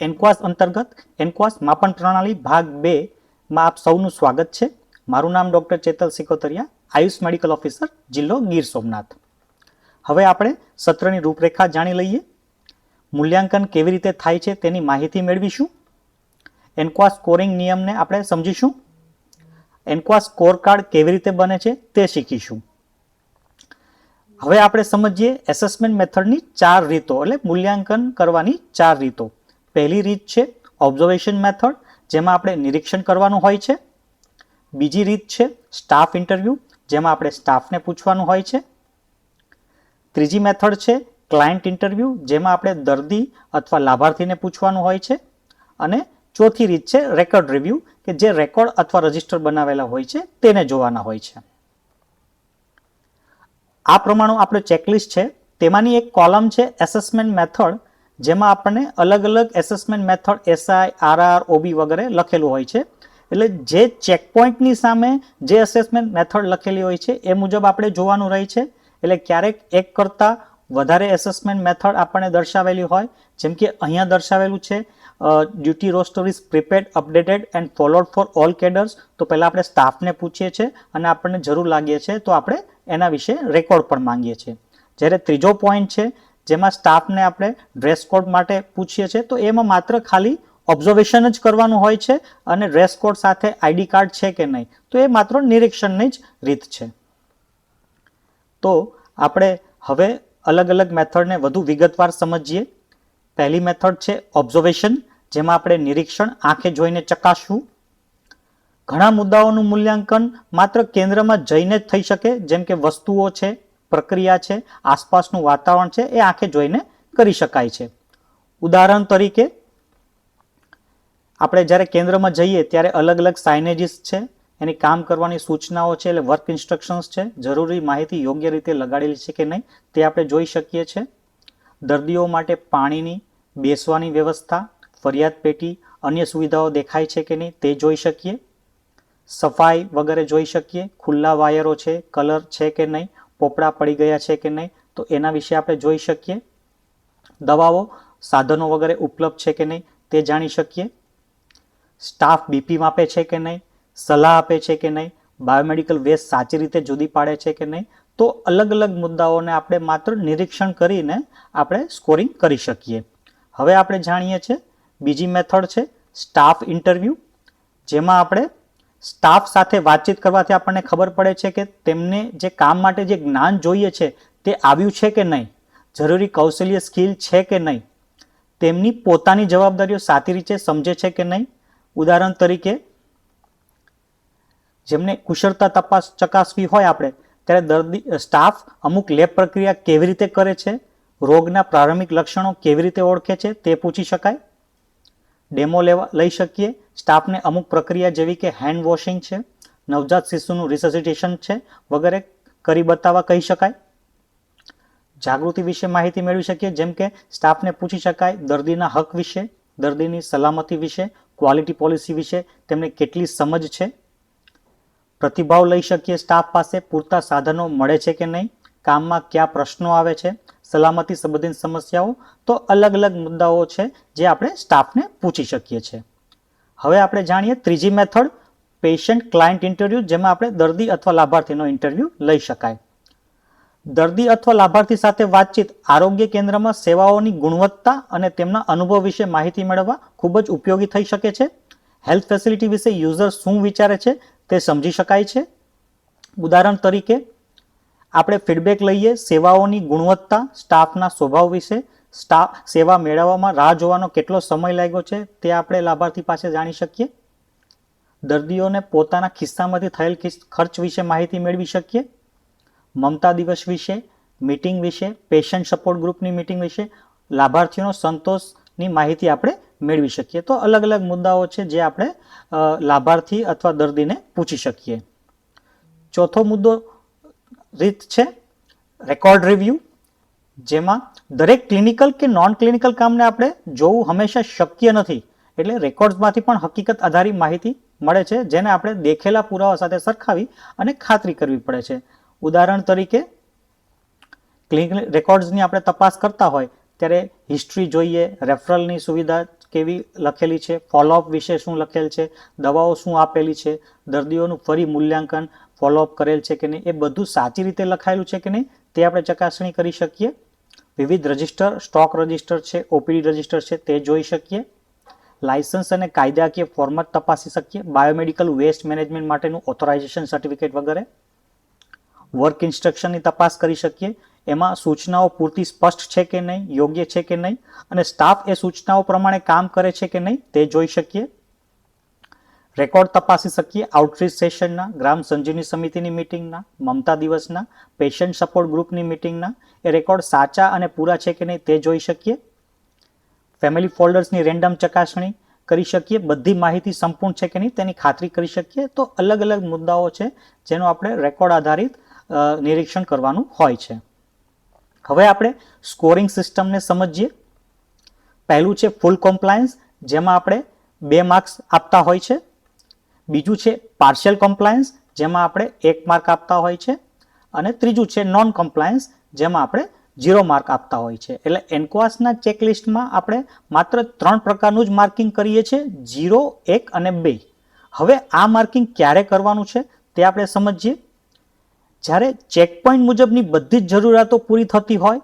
એનક્વાસ અંતર્ગત એનક્વાસ માપન પ્રણાલી ભાગ 2 માં આપ સૌનું સ્વાગત છે. મારું નામ ડોક્ટર ચેતલ સિકોતરિયા, આયુષ મેડિકલ ઓફિસર, જિલ્લો ગીર સોમનાથ. હવે આપણે સત્રની રૂપરેખા જાણી લઈએ. મૂલ્યાંકન કેવી રીતે થાય છે તેની માહિતી મેળવીશું. એનક્વાસ સ્કોરિંગ નિયમને આપણે સમજીશું. એનક્વાસ સ્કોર કાર્ડ કેવી રીતે બને છે તે શીખીશું. હવે આપણે સમજીએ એસેસમેન્ટ મેથડની 4 રીતો, એટલે મૂલ્યાંકન કરવાની 4 રીતો. પહેલી રીત છે ઓબ્ઝર્વેશન મેથડ, જેમાં આપણે નિરીક્ષણ કરવાનું હોય છે. બીજી રીત છે સ્ટાફ ઇન્ટરવ્યૂ, જેમાં આપણે સ્ટાફને પૂછવાનું હોય છે. ત્રીજી મેથડ છે ક્લાયન્ટ ઇન્ટરવ્યૂ, જેમાં આપણે દર્દી અથવા લાભાર્થીને પૂછવાનું હોય છે. અને ચોથી રીત છે રેકોર્ડ રિવ્યૂ, કે જે રેકોર્ડ અથવા રજિસ્ટર બનાવેલા હોય છે તેને જોવાના હોય છે. આ પ્રમાણે આપણો ચેકલિસ્ટ છે. તેમાંની એક કોલમ છે એસેસમેન્ટ મેથડ, જેમાં આપણને અલગ અલગ assessment method SI, RR, OB વગેરે લખેલું હોય છે. એટલે જે ચેકપોઇન્ટની સામે જે એસેસમેન્ટ મેથડ લખેલી હોય છે એ મુજબ આપણે જોવાનું રહે છે. એટલે ક્યારેક એક કરતાં વધારે એસેસમેન્ટ મેથડ આપણને દર્શાવેલી હોય, જેમ કે અહીંયા દર્શાવેલું છે duty roster is prepared, updated and followed for all કેડર્સ. તો પહેલાં આપણે સ્ટાફને પૂછીએ છીએ અને આપણને જરૂર લાગીએ છીએ તો આપણે એના વિશે રેકોર્ડ પણ માંગીએ છીએ. જ્યારે ત્રીજો પોઈન્ટ છે જેમાં સ્ટાફને આપણે ડ્રેસ કોડ માટે પૂછીએ છીએ, તો એમાં માત્ર ખાલી ઓબ્ઝર્વેશન જ કરવાનું હોય છે અને ડ્રેસ કોડ સાથે આઈડી કાર્ડ છે કે નહીં, તો એ માત્ર નિરીક્ષણની જ રીત છે. તો આપણે હવે અલગ અલગ મેથડને વધુ વિગતવાર સમજીએ. પહેલી મેથડ છે ઓબ્ઝર્વેશન, જેમાં આપણે નિરીક્ષણ આંખે જોઈને ચકાસવું. ઘણા મુદ્દાઓનું મૂલ્યાંકન માત્ર કેન્દ્રમાં જઈને જ થઈ શકે, જેમ કે વસ્તુઓ છે, પ્રક્રિયા છે, આસપાસનું વાતાવરણ છે, એ આંખે જોઈને કરી શકાય છે. ઉદાહરણ તરીકે આપણે જ્યારે કેન્દ્રમાં જઈએ ત્યારે અલગ અલગ સાઇનેજીસ છે, એની કામ કરવાની સૂચનાઓ છે, એટલે વર્ક ઇન્સ્ટ્રક્શન્સ છે, જરૂરી માહિતી યોગ્ય રીતે લગાડેલી છે કે નહીં તે આપણે જોઈ શકીએ છીએ. દર્દીઓ માટે પાણીની, બેસવાની વ્યવસ્થા, ફરિયાદ પેટી, અન્ય સુવિધાઓ દેખાય છે કે નહીં તે જોઈ શકીએ. સફાઈ વગેરે જોઈ શકીએ. ખુલ્લા વાયરો છે, કલર છે કે નહીં, પોપડા પડી ગયા છે કે નહીં, તો એના વિશે આપણે જોઈ શકીએ. દવાઓ, સાધનો વગેરે ઉપલબ્ધ છે કે નહીં તે જાણી શકીએ. સ્ટાફ બીપી માપે છે કે નહીં, સલાહ આપે છે કે નહીં, બાયોમેડિકલ વેસ્ટ સાચી રીતે જુદી પાડે છે કે નહીં. તો અલગ અલગ મુદ્દાઓને આપણે માત્ર નિરીક્ષણ કરીને આપણે સ્કોરિંગ કરી શકીએ. હવે આપણે જાણીએ છીએ બીજી મેથડ છે સ્ટાફ ઇન્ટરવ્યૂ, જેમાં આપણે સ્ટાફ સાથે વાતચીત કરવાથી આપણને ખબર પડે છે કે તેમને જે કામ માટે જે જ્ઞાન જોઈએ છે તે આવ્યું છે કે નહીં, જરૂરી કૌશલ્ય સ્કિલ છે કે નહીં, તેમની પોતાની જવાબદારીઓ સાચી રીતે સમજે છે કે નહીં. ઉદાહરણ તરીકે જેમને કુશળતા તપાસ ચકાસવી હોય આપણે, ત્યારે દર્દી સ્ટાફ અમુક લેબ પ્રક્રિયા કેવી રીતે કરે છે, રોગના પ્રારંભિક લક્ષણો કેવી રીતે ઓળખે છે તે પૂછી શકાય. ડેમો લઈ શકીએ. સ્ટાફને અમુક પ્રક્રિયા જેવી કે હેન્ડ વોશિંગ છે, નવજાત શિશુનું રિસસિટેશન છે વગેરે કરી બતાવવા કહી શકાય. જાગૃતિ વિશે માહિતી મેળવી શકીએ, જેમ કે સ્ટાફને પૂછી શકાય દર્દીના હક વિશે, દર્દીની સલામતી વિશે, ક્વોલિટી પોલિસી વિશે તેમને કેટલી સમજ છે. પ્રતિભાવ લઈ શકીએ સ્ટાફ પાસે, પૂરતા સાધનો મળે છે કે નહીં, કામમાં કયા પ્રશ્નો આવે છે, સલામતી સંબંધિત સમસ્યાઓ. તો અલગ અલગ મુદ્દાઓ છે જે આપણે સ્ટાફને પૂછી શકીએ છીએ. હવે આપણે જાણીએ ત્રીજી મેથડ પેશન્ટ ક્લાયન્ટ ઇન્ટરવ્યૂ, જેમાં આપણે દર્દી અથવા લાભાર્થીનો ઇન્ટરવ્યૂ લઈ શકાય. દર્દી અથવા લાભાર્થી સાથે વાતચીત આરોગ્ય કેન્દ્રમાં સેવાઓની ગુણવત્તા અને તેમના અનુભવ વિશે માહિતી મેળવવા ખૂબ જ ઉપયોગી થઈ શકે છે. હેલ્થ ફેસિલિટી વિશે યુઝર શું વિચારે છે તે સમજી શકાય છે. ઉદાહરણ તરીકે આપણે ફીડબેક લઈએ સેવાઓની ગુણવત્તા, સ્ટાફના સ્વભાવ વિશે, સ્ટાફ સેવા મેળવવામાં રાહ જોવાનો કેટલો સમય લાગ્યો છે તે આપણે લાભાર્થી પાસે જાણી શકીએ. દર્દીઓને પોતાના ખિસ્સામાંથી થયેલ ખર્ચ વિશે માહિતી મેળવી શકીએ. મમતા દિવસ વિશે, મીટિંગ વિશે, પેશન્ટ સપોર્ટ ગ્રુપની મીટિંગ વિશે, લાભાર્થીઓનો સંતોષની માહિતી આપણે મેળવી શકીએ. તો અલગ અલગ મુદ્દાઓ છે જે આપણે લાભાર્થી અથવા દર્દીને પૂછી શકીએ. ચોથો મુદ્દો રીત છે રેકોર્ડ રિવ્યૂ, જેમાં દરેક ક્લિનિકલ કે નોન ક્લિનિકલ કામને આપણે જોવું હંમેશા શક્ય નથી. એટલે રેકોર્ડ્સમાંથી પણ હકીકત આધારિત માહિતી મળે છે, જેને આપણે દેખેલા પુરાવા સાથે સરખાવી અને ખાતરી કરવી પડે છે. ઉદાહરણ તરીકે ક્લિનિકલ રેકોર્ડ્સની આપણે તપાસ કરતા હોય ત્યારે હિસ્ટ્રી જોઈએ, રેફરલની સુવિધા કેવી લખેલી છે, ફોલોઅપ વિશે શું લખેલ છે, દવાઓ શું આપેલી છે, દર્દીઓનું ફરી મૂલ્યાંકન ફોલોઅપ કરેલ છે કે નહીં, એ બધું સાચી રીતે લખાયેલું છે કે નહીં તે આપણે ચકાસણી કરી શકીએ. વિવિધ રજિસ્ટર, સ્ટોક રજિસ્ટર છે, ઓપીડી રજિસ્ટર છે તે જોઈ શકીએ. લાયસન્સ અને કાયદાકીય ફોર્મેટ તપાસી શકીએ. બાયોમેડિકલ વેસ્ટ મેનેજમેન્ટ માટેનું ઓથોરાઇઝેશન સર્ટિફિકેટ વગેરે. વર્ક ઇન્સ્ટ્રક્શનની તપાસ કરી શકીએ. એમાં સૂચનાઓ પૂરતી સ્પષ્ટ છે કે નહીં, યોગ્ય છે કે નહીં, અને સ્ટાફ એ સૂચનાઓ પ્રમાણે કામ કરે છે કે નહીં તે જોઈ શકીએ. રેકોર્ડ તપાસી શકીએ આઉટરીચ સેશનના, ગ્રામ સંજીવની સમિતિની મિટિંગના, મમતા દિવસના, પેશન્ટ સપોર્ટ ગ્રુપની મિટિંગના. એ રેકોર્ડ સાચા અને પૂરા છે કે નહીં તે જોઈ શકીએ. ફેમિલી ફોલ્ડર્સની રેન્ડમ ચકાસણી કરી શકીએ. બધી માહિતી સંપૂર્ણ છે કે નહીં તેની ખાતરી કરી શકીએ. તો અલગ અલગ મુદ્દાઓ છે જેનો આપણે રેકોર્ડ આધારિત નિરીક્ષણ કરવાનું હોય છે. હવે આપણે સ્કોરિંગ સિસ્ટમને સમજીએ. પહેલું છે ફૂલ કોમ્પ્લાયન્સ, જેમાં આપણે 2 માર્ક્સ આપતા હોય છે. બીજું છે પાર્શિયલ કોમ્પ્લાયન્સ, જેમાં આપણે 1 માર્ક આપતા હોય છે. અને ત્રીજું છે નોન કોમ્પ્લાયન્સ, જેમાં આપણે 0 માર્ક આપતા હોય છે. એટલે એનક્વાસના ચેકલિસ્ટમાં આપણે માત્ર 3 પ્રકારનું જ માર્કિંગ કરીએ છીએ, 0, 1 અને 2. હવે આ માર્કિંગ ક્યારે કરવાનું છે તે આપણે સમજીએ. જ્યારે ચેકપોઇન્ટ મુજબની બધી જ જરૂરિયાતો પૂરી થતી હોય,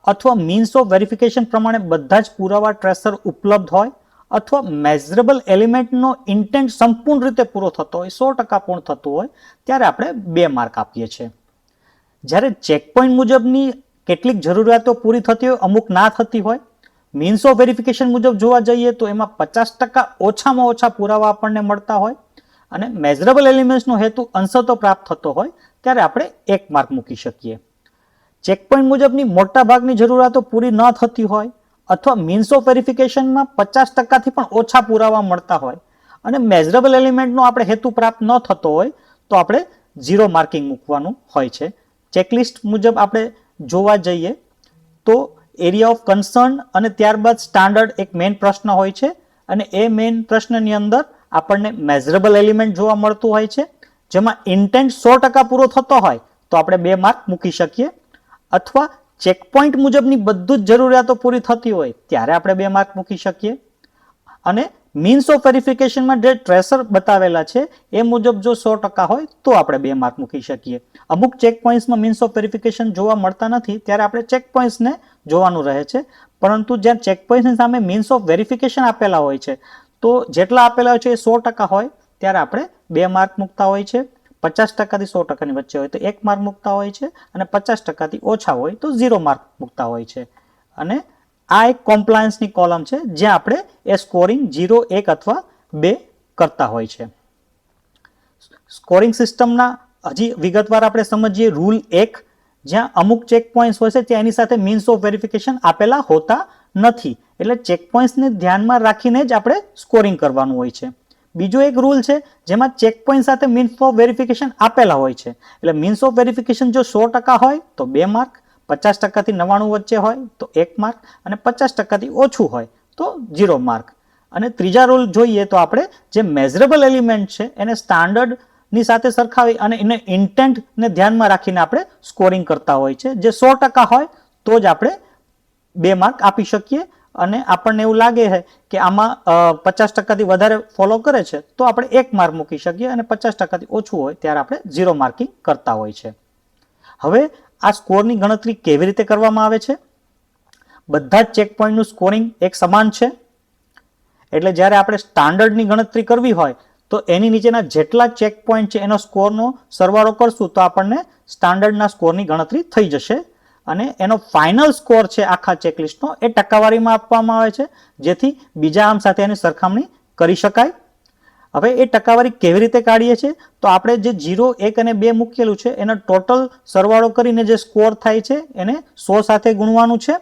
અથવા મીન્સ ઓફ વેરિફિકેશન પ્રમાણે બધા જ પુરાવા ટ્રેસર ઉપલબ્ધ હોય, અથવા મેઝરેબલ એલિમેન્ટનો ઇન્ટેન્ટ સંપૂર્ણ રીતે પૂરો થતો હોય, 100% પૂર્ણ થતું હોય, ત્યારે આપણે 2 માર્ક આપીએ છીએ. જ્યારે ચેકપોઇન્ટ મુજબની કેટલીક જરૂરિયાતો પૂરી થતી હોય, અમુક ના થતી હોય, મીન્સ ઓફ વેરિફિકેશન મુજબ જોવા જઈએ તો એમાં 50% ઓછામાં ઓછા પુરાવા આપણને મળતા હોય, અને મેઝરેબલ એલિમેન્ટ્સનો હેતુ અંશતો પ્રાપ્ત થતો હોય, ત્યારે આપણે 1 માર્ક મૂકી શકીએ. ચેકપોઇન્ટ મુજબની મોટા ભાગની જરૂરિયાતો પૂરી ન થતી હોય, અથવા મીન્સ ઓફ વેરિફિકેશનમાં 50%થી પણ ઓછા પુરાવા મળતા હોય, અને મેઝરેબલ એલિમેન્ટનો આપણે હેતુ પ્રાપ્ત ન થતો હોય, તો આપણે 0 માર્કિંગ મૂકવાનું હોય છે. ચેકલિસ્ટ મુજબ આપણે જોવા જઈએ તો એરિયા ઓફ કન્સર્ન અને ત્યારબાદ સ્ટાન્ડર્ડ એક મેઇન પ્રશ્ન હોય છે, અને એ મેઇન પ્રશ્નની અંદર આપણને મેઝરેબલ એલિમેન્ટ જોવા મળતું હોય છે, જેમાં ઇન્ટેન્ટ 100% પૂરો થતો હોય તો આપણે 2 માર્ક મૂકી શકીએ. અથવા ચેકપોઇન્ટ મુજબની બધું જ જરૂરિયાતો પૂરી થતી હોય ત્યારે આપણે 2 માર્ક મૂકી શકીએ. અને મીન્સ ઓફ વેરિફિકેશનમાં જે ટ્રેસર બતાવેલા છે એ મુજબ જો 100% હોય તો આપણે 2 માર્ક મૂકી શકીએ. અમુક ચેકપોઇન્ટ્સમાં મીન્સ ઓફ વેરિફિકેશન જોવા મળતા નથી, ત્યારે આપણે ચેકપોઇન્ટ્સને જોવાનું રહે છે. પરંતુ જ્યાં ચેકપોઇન્ટ્સની સામે મીન્સ ઓફ વેરિફિકેશન આપેલા હોય છે, તો જેટલા આપેલા હોય છે એ 100% હોય ત્યારે આપણે 2 માર્ક મૂકતા હોય છે. 50%થી 100%ની વચ્ચે હોય તો 1 માર્ક મૂકતા હોય છે, અને 50%થી ઓછા હોય તો 0 માર્ક મૂકતા હોય છે. અને આ એક કોમ્પ્લાયન્સની કોલમ છે જ્યાં આપણે એ સ્કોરિંગ 0, 1 અથવા 2 કરતા હોય છે. સ્કોરિંગ સિસ્ટમના હજી વિગતવાર આપણે સમજીએ. રૂલ 1, જ્યાં અમુક ચેક પોઈન્ટ્સ હોય છે ત્યાં એની સાથે મીન્સ ઓફ વેરિફિકેશન આપેલા હોતા નથી, એટલે ચેક પોઈન્ટ્સને ધ્યાનમાં રાખીને જ આપણે સ્કોરિંગ કરવાનું હોય છે. બીજો એક રૂલ છે જેમાં ચેક પોઈન્ટ સાથે મીન્સ ઓફ વેરિફિકેશન આપેલા હોય છે, એટલે મીન્સ ઓફ વેરિફિકેશન જો 100% હોય તો 2 માર્ક, 50%થી 99 વચ્ચે હોય તો 1 માર્ક, અને 50%થી ઓછું હોય તો 0 માર્ક. અને ત્રીજા રૂલ જોઈએ તો આપણે જે મેઝરેબલ એલિમેન્ટ છે એને સ્ટાન્ડર્ડની સાથે સરખાવી અને એને ઇન્ટેન્ટને ધ્યાનમાં રાખીને આપણે સ્કોરિંગ કરતા હોય છે. જે 100% હોય તો જ આપણે 2 માર્ક આપી શકીએ, અને આપણને એવું લાગે છે કે આમાં 50%થી વધારે ફોલો કરે છે તો આપણે 1 માર્ક મૂકી શકીએ, અને 50%થી ઓછું હોય ત્યારે આપણે 0 માર્કિંગ કરતા હોય છે. હવે આ સ્કોરની ગણતરી કેવી રીતે કરવામાં આવે છે? બધા જ ચેક પોઈન્ટનું સ્કોરિંગ એક સમાન છે, એટલે જ્યારે આપણે સ્ટાન્ડર્ડની ગણતરી કરવી હોય તો એની નીચેના જેટલા ચેક પોઈન્ટ છે એનો સ્કોરનો સરવાળો કરશું તો આપણને સ્ટાન્ડર્ડના સ્કોરની ગણતરી થઈ જશે, અને એનો ફાઇનલ સ્કોર છે આખા ચેકલિસ્ટનો એ ટકાવારીમાં આપવામાં આવે છે, જેથી બીજા આમ સાથે એની સરખામણી કરી શકાય. હવે એ ટકાવારી કેવી રીતે કાઢીએ છીએ તો આપણે જે 0, 1 અને 2 મૂકેલું છે એનો ટોટલ સરવાળો કરીને જે સ્કોર થાય છે એને 100 સાથે ગુણવાનું છે,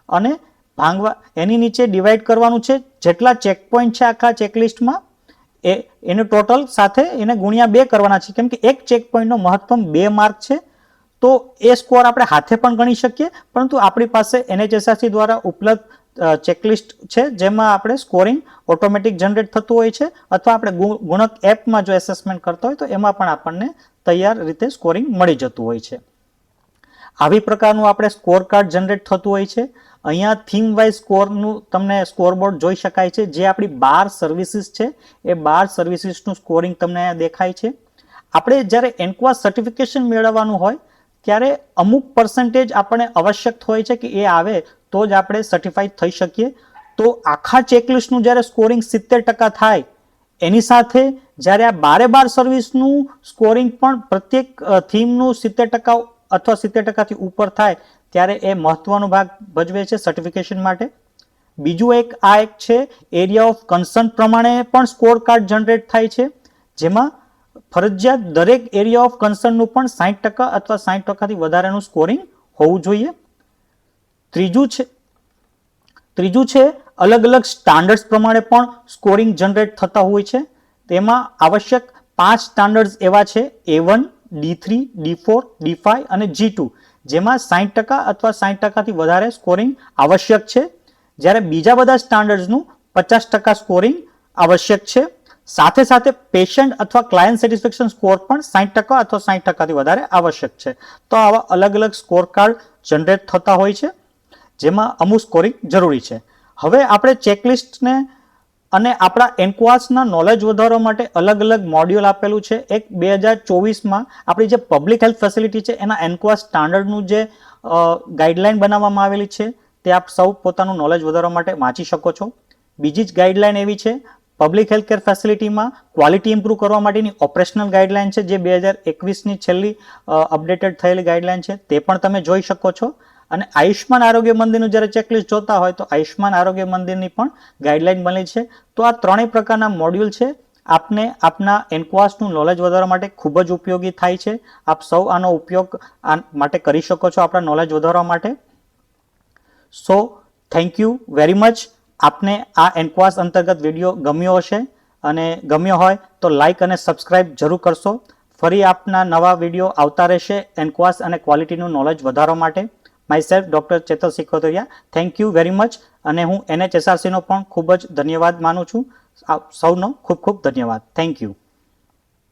અને ભાંગવા એની નીચે ડિવાઈડ કરવાનું છે જેટલા ચેક પોઈન્ટ છે આખા ચેકલિસ્ટમાં એને ટોટલ સાથે એને ગુણ્યા 2 કરવાના છે, કેમ કે એક ચેક પોઈન્ટનો મહત્તમ 2 માર્ક છે. તો એ સ્કોર આપણે હાથે પણ ગણી શકીએ, પરંતુ આપણી પાસે NHSRC દ્વારા ઉપલબ્ધ ચેકલિસ્ટ છે જેમાં આપણે સ્કોરિંગ ઓટોમેટિક જનરેટ થતું હોય છે, અથવા આપણે ગુણક એપમાં જો એસેસમેન્ટ કરતા હોય તો એમાં પણ આપણને તૈયાર રીતે સ્કોરિંગ મળી જતું હોય છે. આવી પ્રકારનું આપણે સ્કોર કાર્ડ જનરેટ થતું હોય છે, અહીંયા થીમ વાઇઝ સ્કોરનું તમને સ્કોરબોર્ડ જોઈ શકાય છે, જે આપણી 12 સર્વિસીસ છે એ 12 સર્વિસીસનું સ્કોરિંગ તમને અહીંયા દેખાય છે. આપણે જ્યારે એન્ક્વાસ સર્ટિફિકેશન મેળવવાનું હોય ત્યારે અમુક પર્સન્ટેજ આપણને આવશ્યક હોય છે કે એ આવે તો જ આપણે સર્ટિફાઈડ થઈ શકીએ. તો આખા ચેકલિસ્ટનું જ્યારે સ્કોરિંગ 70% થાય એની સાથે જ્યારે આ 12 સર્વિસનું સ્કોરિંગ પણ પ્રત્યેક થીમનું 70% અથવા 70%થી ઉપર થાય ત્યારે એ મહત્વનો ભાગ ભજવે છે સર્ટિફિકેશન માટે. બીજું એક છે એરિયા ઓફ કન્સર્ન પ્રમાણે પણ સ્કોર કાર્ડ જનરેટ થાય છે, જેમાં ફરજિયાત દરેક એરિયા ઓફ કન્સર્નનું પણ 60% અથવા 60%થી વધારેનું સ્કોરિંગ હોવું જોઈએ. ત્રીજું છે અલગ અલગ સ્ટાન્ડર્ડ્સ પ્રમાણે પણ સ્કોરિંગ જનરેટ થતા હોય છે. તેમાં આવશ્યક 5 સ્ટાન્ડર્ડ્સ એવા છે A1, D3, D4, D5 અને G2, જેમાં 60% અથવા 60%થી વધારે સ્કોરિંગ આવશ્યક છે, જ્યારે બીજા બધા સ્ટાન્ડર્ડ્સનું 50% સ્કોરિંગ આવશ્યક છે. સાથે સાથે પેશન્ટ અથવા ક્લાયન્ટ સેટિસ્ફેક્શન સ્કોર પણ 60% અથવા 60%થી વધારે આવશ્યક છે. તો આવા અલગ અલગ સ્કોર કાર્ડ જનરેટ થતા હોય છે, જેમાં અમુક સ્કોરિંગ જરૂરી છે. હવે આપણે ચેકલિસ્ટને અને આપણા એન્ક્વાસના નોલેજ વધારવા માટે અલગ અલગ મોડ્યુલ આપેલું છે. એક 2024માં આપણી જે પબ્લિક હેલ્થ ફેસિલિટી છે એના એન્ક્વાસ સ્ટાન્ડર્ડનું જે ગાઈડલાઇન બનાવવામાં આવેલી છે તે આપ સૌ પોતાનું નોલેજ વધારવા માટે વાંચી શકો છો. બીજી જ ગાઈડલાઇન એવી છે પબ્લિક હેલ્થ કેર ફેસિલિટીમાં ક્વોલિટી ઇમ્પ્રૂવ કરવા માટેની ઓપરેશનલ ગાઈડલાઇન છે, જે 2021ની છેલ્લી અપડેટેડ થયેલી ગાઈડલાઇન છે, તે પણ તમે જોઈ શકો છો. અને આયુષ્માન આરોગ્ય મંદિરનું જ્યારે ચેકલિસ્ટ જોતા હોય તો આયુષ્માન આરોગ્ય મંદિરની પણ ગાઈડલાઇન બની છે. તો આ ત્રણેય પ્રકારના મોડ્યુલ છે, આપને આપના એન્ક્વાસનું નોલેજ વધારવા માટે ખૂબ જ ઉપયોગી થાય છે. આપ સૌ આનો ઉપયોગ માટે કરી શકો છો આપણા નોલેજ વધારવા માટે. So thank you very much. આપને આ એન્ક્વાસ અંતર્ગત વિડીયો ગમ્યો હશે, અને ગમ્યો હોય તો લાઇક અને સબસ્ક્રાઇબ જરૂર કરશો. ફરી આપના નવા વિડીયો આવતા રહેશે એન્ક્વાસ અને ક્વોલિટીનું નોલેજ વધારવા માટે. Myself doctor Chetar Sikotariya, thank you very much. અને હું NHSRCનો પણ ખૂબ જ ધન્યવાદ માનું છું. સૌનો ખૂબ ખૂબ ધન્યવાદ. Thank you.